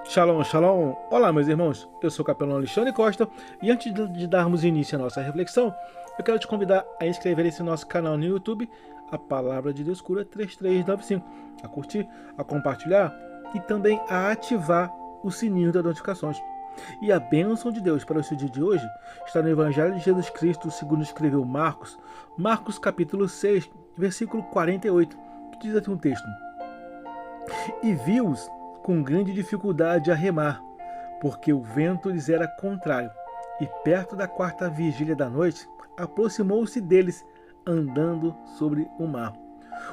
Shalom, shalom! Olá, meus irmãos, eu sou o capelão Alexandre Costa e antes de darmos início à nossa reflexão, eu quero te convidar a inscrever-se no nosso canal no YouTube, A Palavra de Deus Cura 3395, a curtir, a compartilhar e também a ativar o sininho das notificações. E a bênção de Deus para o seu dia de hoje está no Evangelho de Jesus Cristo, segundo escreveu Marcos, Marcos capítulo 6, versículo 48, que diz assim um texto: E viu-os com grande dificuldade a remar, porque o vento lhes era contrário. E perto da quarta vigília da noite, aproximou-se deles, andando sobre o mar.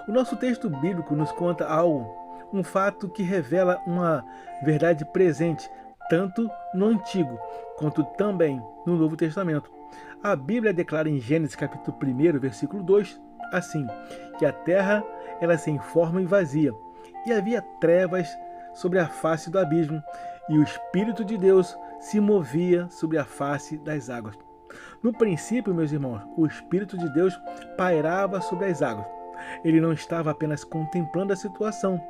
O nosso texto bíblico nos conta algo, um fato que revela uma verdade presente, tanto no Antigo, quanto também no Novo Testamento. A Bíblia declara em Gênesis capítulo 1, versículo 2, assim, que a terra era sem forma e vazia, e havia trevas sobre a face do abismo, e o Espírito de Deus se movia sobre a face das águas. No princípio, meus irmãos, o Espírito de Deus pairava sobre as águas. Ele não estava apenas contemplando a situação,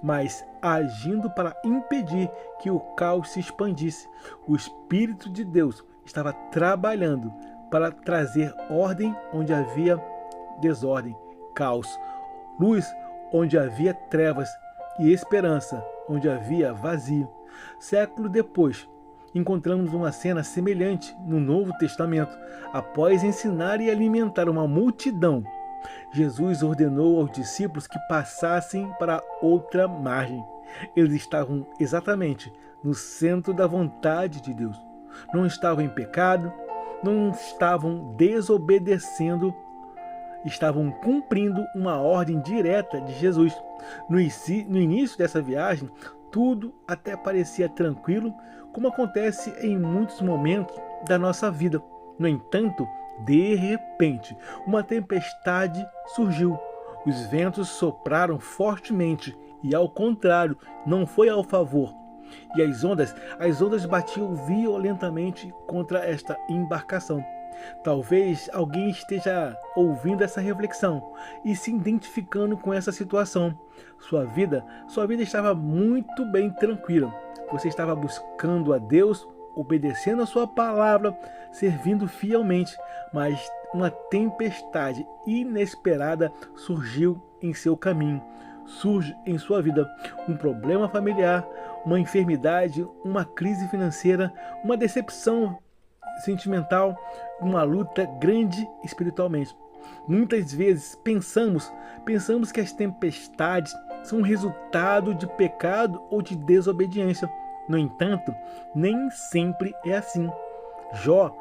mas agindo para impedir que o caos se expandisse. O Espírito de Deus estava trabalhando para trazer ordem onde havia desordem, caos, luz onde havia trevas e esperança onde havia vazio. Século depois, encontramos uma cena semelhante no Novo Testamento. Após ensinar e alimentar uma multidão, Jesus ordenou aos discípulos que passassem para outra margem. Eles estavam exatamente no centro da vontade de Deus. Não estavam em pecado, não estavam desobedecendo, estavam cumprindo uma ordem direta de Jesus. No início dessa viagem, tudo até parecia tranquilo, como acontece em muitos momentos da nossa vida. No entanto, de repente, uma tempestade surgiu. Os ventos sopraram fortemente e, ao contrário, não foi ao favor. E as ondas batiam violentamente contra esta embarcação. Talvez alguém esteja ouvindo essa reflexão e se identificando com essa situação. Sua vida estava muito bem tranquila. Você estava buscando a Deus, obedecendo a sua palavra, servindo fielmente, mas uma tempestade inesperada surgiu em seu caminho. Surge em sua vida um problema familiar, uma enfermidade, uma crise financeira, uma decepção sentimental, uma luta grande espiritualmente. Muitas vezes pensamos que as tempestades são resultado de pecado ou de desobediência. No entanto, nem sempre é assim. Jó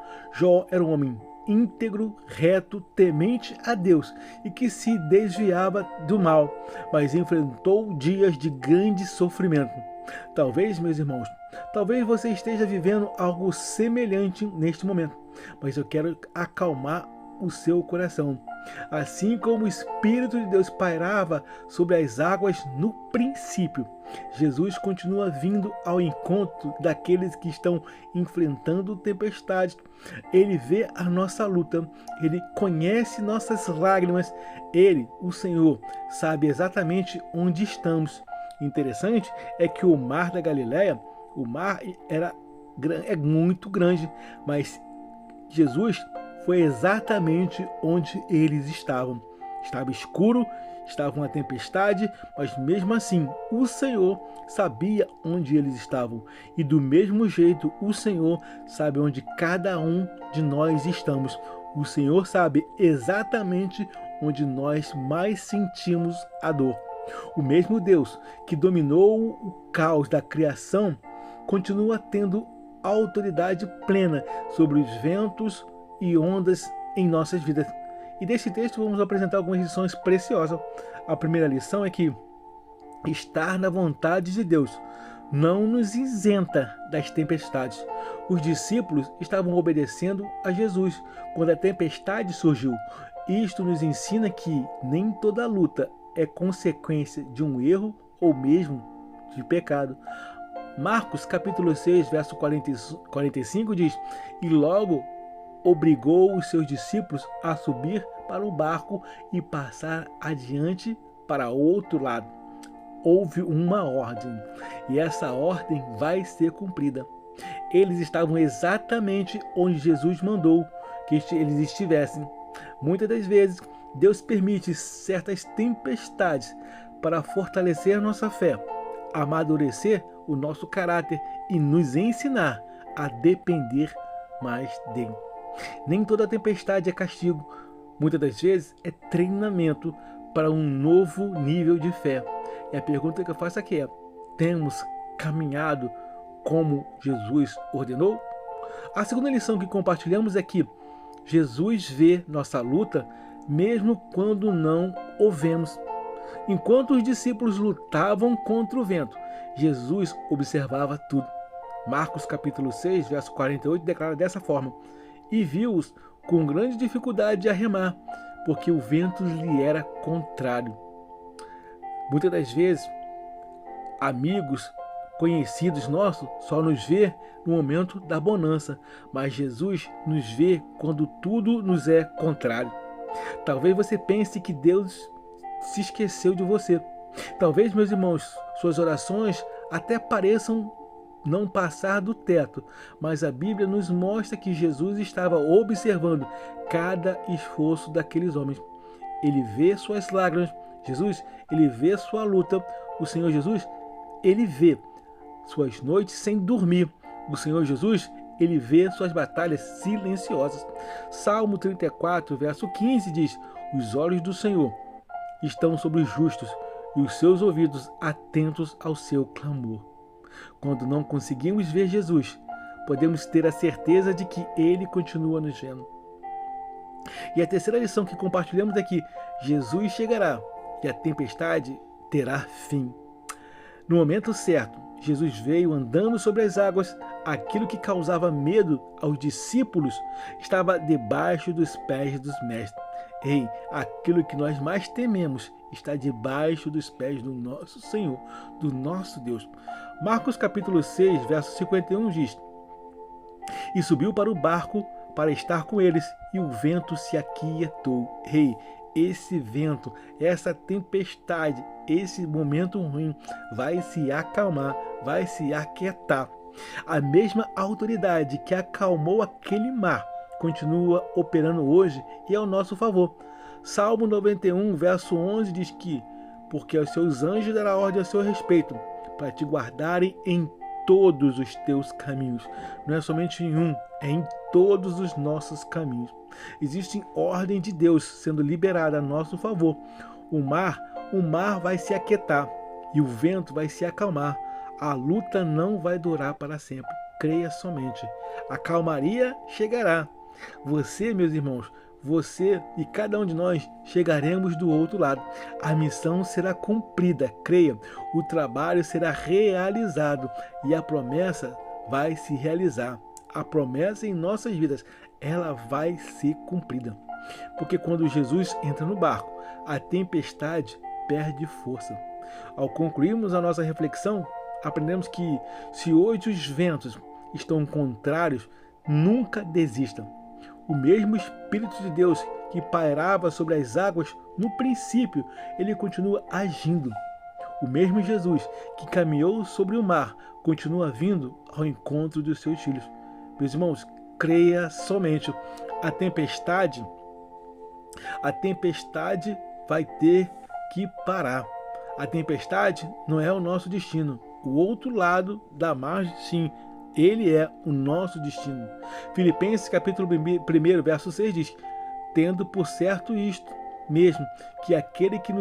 era um homem íntegro, reto, temente a Deus e que se desviava do mal, mas enfrentou dias de grande sofrimento. Talvez, meus irmãos, talvez você esteja vivendo algo semelhante neste momento, mas eu quero acalmar o seu coração. Assim como o Espírito de Deus pairava sobre as águas no princípio, Jesus continua vindo ao encontro daqueles que estão enfrentando tempestades. Ele vê a nossa luta, Ele conhece nossas lágrimas, Ele, o Senhor, sabe exatamente onde estamos. Interessante é que o mar da Galileia, o mar é muito grande, mas Jesus foi exatamente onde eles estavam. Estava escuro, estava uma tempestade, mas mesmo assim o Senhor sabia onde eles estavam. E do mesmo jeito o Senhor sabe onde cada um de nós estamos. O Senhor sabe exatamente onde nós mais sentimos a dor. O mesmo Deus que dominou o caos da criação continua tendo autoridade plena sobre os ventos e ondas em nossas vidas. E desse texto vamos apresentar algumas lições preciosas. A primeira lição é que estar na vontade de Deus não nos isenta das tempestades. Os discípulos estavam obedecendo a Jesus quando a tempestade surgiu. Isto nos ensina que nem toda luta é consequência de um erro ou mesmo de pecado. Marcos capítulo 6, verso 45 diz: E logo obrigou os seus discípulos a subir para o barco e passar adiante para outro lado. houve uma ordem, e essa ordem vai ser cumprida. Eles estavam exatamente onde Jesus mandou que eles estivessem. Muitas das vezes, Deus permite certas tempestades para fortalecer nossa fé, amadurecer o nosso caráter e nos ensinar a depender mais dele. Nem toda tempestade é castigo. Muitas das vezes é treinamento para um novo nível de fé. E a pergunta que eu faço aqui é: temos caminhado como Jesus ordenou? A segunda lição que compartilhamos é que Jesus vê nossa luta mesmo quando não o vemos. Enquanto os discípulos lutavam contra o vento, Jesus observava tudo. Marcos capítulo 6, verso 48 declara dessa forma: e viu-os com grande dificuldade de remar, porque o vento lhe era contrário. Muitas das vezes, amigos, conhecidos nossos, só nos vê no momento da bonança, mas Jesus nos vê quando tudo nos é contrário. Talvez você pense que Deus se esqueceu de você. Talvez, meus irmãos, suas orações até pareçam não passar do teto, mas a Bíblia nos mostra que Jesus estava observando cada esforço daqueles homens. Ele vê suas lágrimas, Jesus, ele vê sua luta, o Senhor Jesus, ele vê suas noites sem dormir, o Senhor Jesus, ele vê suas batalhas silenciosas. Salmo 34, verso 15 diz: os olhos do Senhor estão sobre os justos e os seus ouvidos atentos ao seu clamor. Quando não conseguimos ver Jesus, podemos ter a certeza de que Ele continua nos vendo. E a terceira lição que compartilhamos é que Jesus chegará e a tempestade terá fim. No momento certo, Jesus veio andando sobre as águas. Aquilo que causava medo aos discípulos estava debaixo dos pés dos mestres. Ei, aquilo que nós mais tememos está debaixo dos pés do nosso Senhor, do nosso Deus. Marcos capítulo 6, verso 51 diz: e subiu para o barco para estar com eles, e o vento se aquietou. Ei, esse vento, essa tempestade, esse momento ruim vai se acalmar, vai se aquietar. A mesma autoridade que acalmou aquele mar continua operando hoje e ao nosso favor. Salmo 91, verso 11 diz que: porque aos seus anjos dará ordem a seu respeito, para te guardarem em todos os teus caminhos. Não é somente em um, é em todos os nossos caminhos. Existe ordem de Deus sendo liberada a nosso favor. O mar vai se aquietar e o vento vai se acalmar. A luta não vai durar para sempre. Creia somente. A calmaria chegará. Você, meus irmãos, você e cada um de nós chegaremos do outro lado. A missão será cumprida, creia. O trabalho será realizado e a promessa vai se realizar. A promessa em nossas vidas, ela vai ser cumprida. Porque quando Jesus entra no barco, a tempestade perde força. Ao concluirmos a nossa reflexão, aprendemos que se hoje os ventos estão contrários, nunca desistam. O mesmo Espírito de Deus que pairava sobre as águas no princípio, ele continua agindo. O mesmo Jesus que caminhou sobre o mar continua vindo ao encontro dos seus filhos. Meus irmãos, creia somente. A tempestade vai ter que parar. A tempestade não é o nosso destino. O outro lado da margem, sim, ele é o nosso destino. Filipenses capítulo 1, verso 6 diz: tendo por certo isto mesmo, que aquele que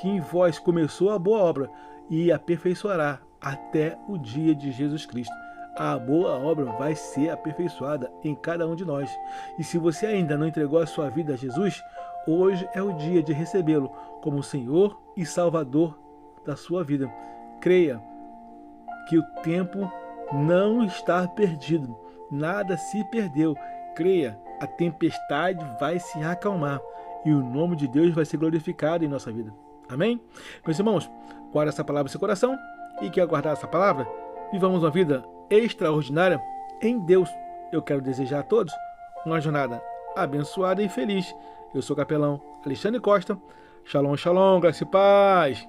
em vós começou a boa obra e aperfeiçoará até o dia de Jesus Cristo. A boa obra vai ser aperfeiçoada em cada um de nós. E se você ainda não entregou a sua vida a Jesus, hoje é o dia de recebê-lo como Senhor e Salvador da sua vida. Creia que o tempo não está perdido, nada se perdeu. Creia, a tempestade vai se acalmar e o nome de Deus vai ser glorificado em nossa vida. Amém? Meus irmãos, guarda essa palavra no seu coração e que ao guardar essa palavra, vivamos uma vida extraordinária em Deus. Eu quero desejar a todos uma jornada abençoada e feliz. Eu sou o capelão Alexandre Costa. Shalom, shalom, graça e paz.